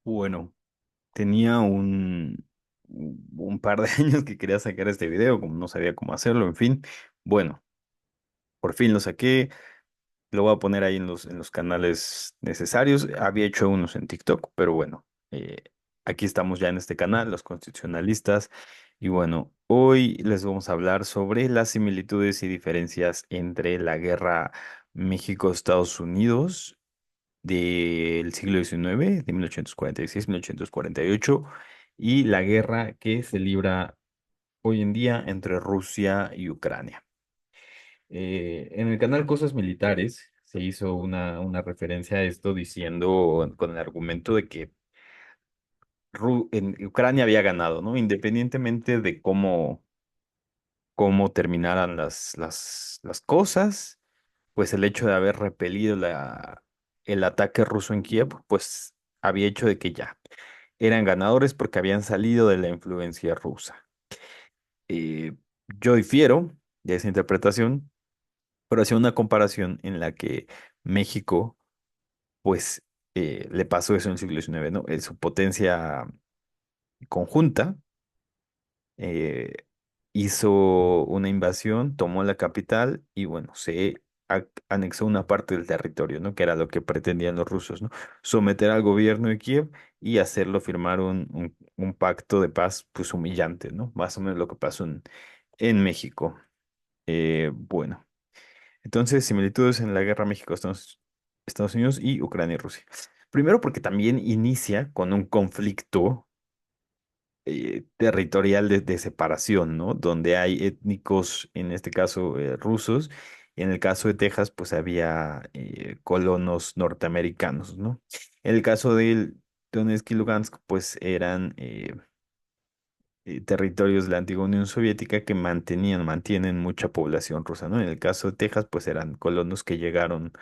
Bueno, tenía un par de años que quería sacar este video, como no sabía cómo hacerlo, en fin. Bueno, por fin lo saqué, lo voy a poner ahí en los canales necesarios. Había hecho unos en TikTok, pero bueno, aquí estamos ya en este canal, los constitucionalistas. Y bueno, hoy les vamos a hablar sobre las similitudes y diferencias entre la guerra México-Estados Unidos del siglo XIX, de 1846-1848, y la guerra que se libra hoy en día entre Rusia y Ucrania. En el canal Cosas Militares se hizo una referencia a esto diciendo, con el argumento de que en Ucrania había ganado, ¿no? Independientemente de cómo terminaran las cosas, pues el hecho de haber repelido el ataque ruso en Kiev, pues había hecho de que ya eran ganadores porque habían salido de la influencia rusa. Yo difiero de esa interpretación, pero hacía una comparación en la que México, pues, le pasó eso en el siglo XIX, ¿no? Su potencia conjunta eh, hizo una invasión, tomó la capital y bueno, se anexó una parte del territorio, ¿no? Que era lo que pretendían los rusos, ¿no? Someter al gobierno de Kiev y hacerlo firmar un pacto de paz, pues humillante, ¿no? Más o menos lo que pasó en México. Bueno, entonces similitudes en la guerra México-Estados Unidos y Ucrania y Rusia. Primero porque también inicia con un conflicto territorial de separación, ¿no? Donde hay étnicos, en este caso rusos, y en el caso de Texas, pues había colonos norteamericanos, ¿no? En el caso de Donetsk y Lugansk, pues eran territorios de la antigua Unión Soviética que mantienen mucha población rusa, ¿no? En el caso de Texas, pues eran colonos que llegaron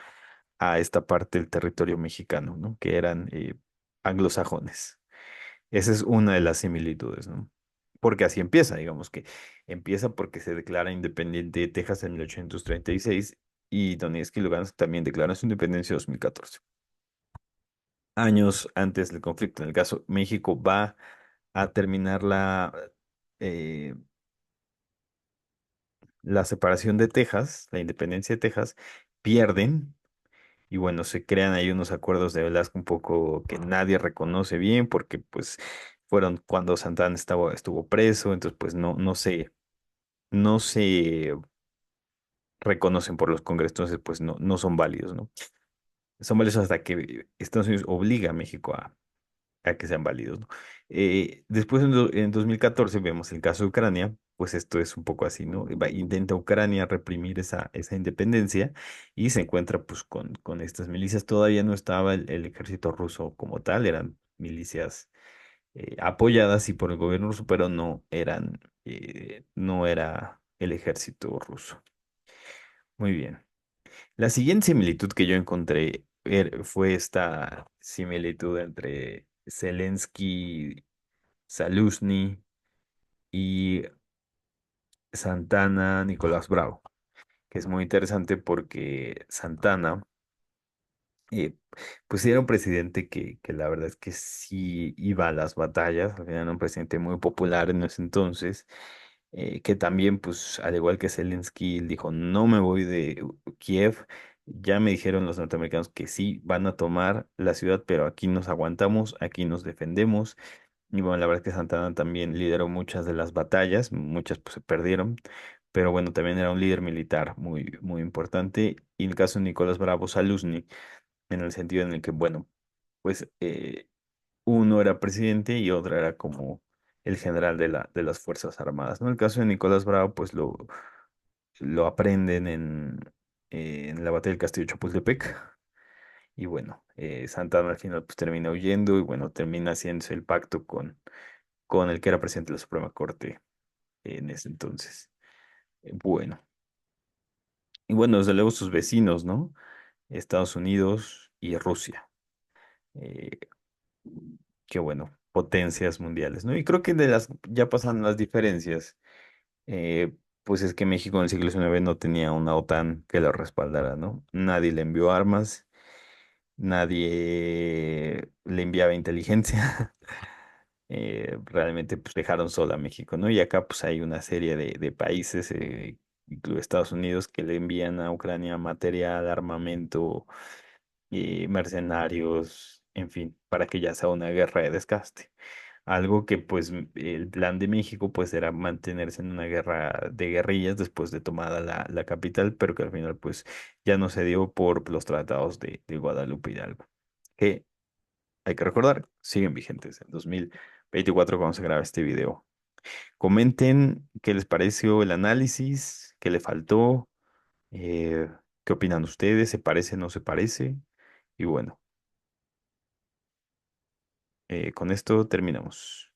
a esta parte del territorio mexicano, ¿no? Que eran anglosajones. Esa es una de las similitudes, ¿no? Porque así empieza, digamos que empieza porque se declara independiente de Texas en 1836 y Donetsk y Lugansk también declaran su independencia en 2014, años antes del conflicto. En el caso, México va a terminar eh, la separación de Texas, la independencia de Texas, pierden. Y bueno, se crean ahí unos acuerdos de Velasco un poco que nadie reconoce bien porque pues fueron cuando Santana estuvo preso, entonces pues no se reconocen por los congresos, entonces pues no son válidos, ¿no? Son válidos hasta que Estados Unidos obliga a México a que sean válidos, ¿no? Después en 2014 vemos el caso de Ucrania, pues esto es un poco así, ¿no? Intenta Ucrania reprimir esa independencia y se encuentra pues con estas milicias. Todavía no estaba el ejército ruso como tal, eran milicias apoyadas sí por el gobierno ruso, pero no era el ejército ruso. Muy bien. La siguiente similitud que yo encontré fue esta similitud entre Zelensky, Saluzny y Santana, Nicolás Bravo, que es muy interesante porque Santana, eh, pues sí era un presidente que la verdad es que sí iba a las batallas, al final era un presidente muy popular en ese entonces, que también, pues al igual que Zelensky, él dijo, no me voy de Kiev, ya me dijeron los norteamericanos que sí van a tomar la ciudad, pero aquí nos aguantamos, aquí nos defendemos. Y bueno, la verdad es que Santana también lideró muchas de las batallas, muchas pues se perdieron, pero bueno, también era un líder militar muy importante. Y en el caso de Nicolás Bravo Saluzny, en el sentido en el que, bueno, pues uno era presidente y otro era como el general de las Fuerzas Armadas, ¿no? El caso de Nicolás Bravo, pues lo aprenden en la batalla del Castillo de Chapultepec. Y bueno, Santana al final pues termina huyendo y bueno, termina haciéndose el pacto con el que era presidente de la Suprema Corte en ese entonces. Bueno, y bueno, desde luego sus vecinos, ¿no? Estados Unidos y Rusia. Eh, Qué bueno, potencias mundiales, ¿no? Y creo que ya pasan las diferencias, pues es que México en el siglo XIX no tenía una OTAN que lo respaldara, ¿no? Nadie le envió armas nadie le enviaba inteligencia. Realmente pues dejaron sola a México, ¿no? Y acá pues hay una serie de países, incluido Estados Unidos, que le envían a Ucrania material, armamento, mercenarios, en fin, para que ya sea una guerra de desgaste. Algo que pues el plan de México pues era mantenerse en una guerra de guerrillas después de tomada la capital, pero que al final pues ya no se dio por los tratados de Guadalupe Hidalgo, que hay que recordar, siguen vigentes en 2024 cuando se graba este video. Comenten qué les pareció el análisis, qué le faltó, eh, qué opinan ustedes, se parece, no se parece. Y bueno, con esto terminamos.